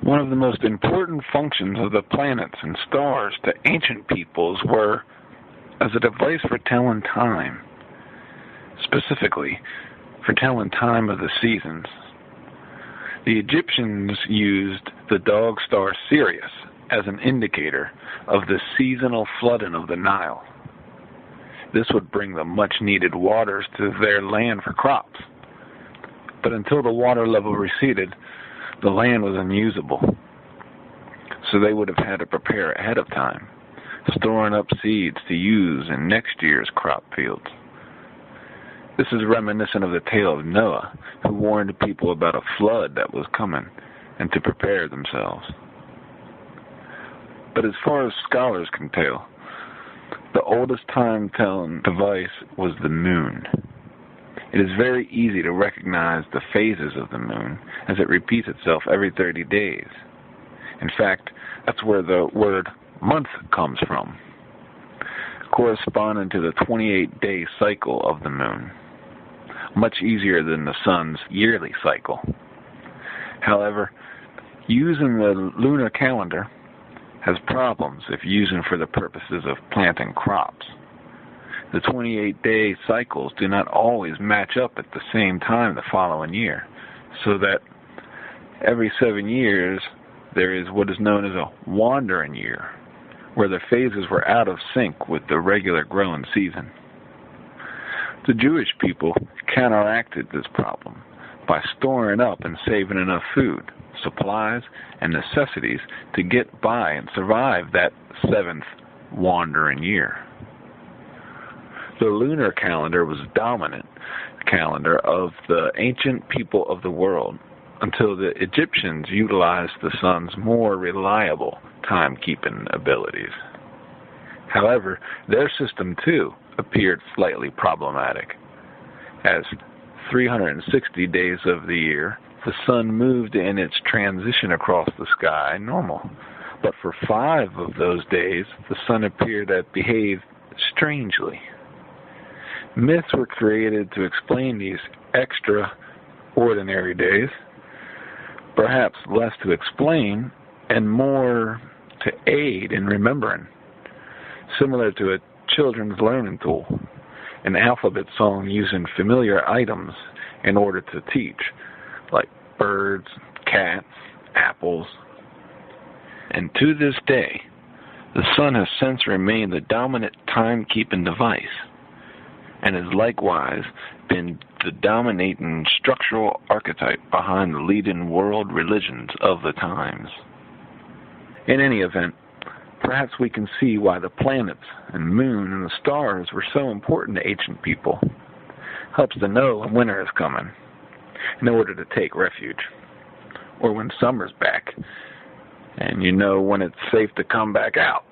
One of the most important functions of the planets and stars to ancient peoples were as a device for telling time, specifically for telling time of the seasons. The Egyptians used the dog star Sirius as an indicator of the seasonal flooding of the Nile. This would bring the much-needed waters to their land for crops. But until the water level receded, the land was unusable. So they would have had to prepare ahead of time, storing up seeds to use in next year's crop fields. This is reminiscent of the tale of Noah, who warned people about a flood that was coming and to prepare themselves. But as far as scholars can tell, the oldest time-telling device was the moon. It is very easy to recognize the phases of the moon, as it repeats itself every 30 days. In fact, that's where the word month comes from, corresponding to the 28-day cycle of the moon, much easier than the sun's yearly cycle. However, using the lunar calendar has problems if using for the purposes of planting crops. The 28-day cycles do not always match up at the same time the following year, so that every 7 years there is what is known as a wandering year, where the phases were out of sync with the regular growing season. The Jewish people counteracted this problem by storing up and saving enough food, supplies, and necessities to get by and survive that 7th wandering year. The lunar calendar was the dominant calendar of the ancient people of the world until the Egyptians utilized the sun's more reliable timekeeping abilities. However, their system too appeared slightly problematic, as 360 days of the year the sun moved in its transition across the sky normal, but for 5 of those days the sun appeared to behave strangely. Myths were created to explain these extraordinary days, perhaps less to explain and more to aid in remembering, similar to a children's learning tool, an alphabet song using familiar items in order to teach, like birds, cats, apples. And to this day, the sun has since remained the dominant timekeeping device, and has likewise been the dominating structural archetype behind the leading world religions of the times. In any event, perhaps we can see why the planets and moon and the stars were so important to ancient people. Helps to know when winter is coming, in order to take refuge, or when summer's back, and you know when it's safe to come back out.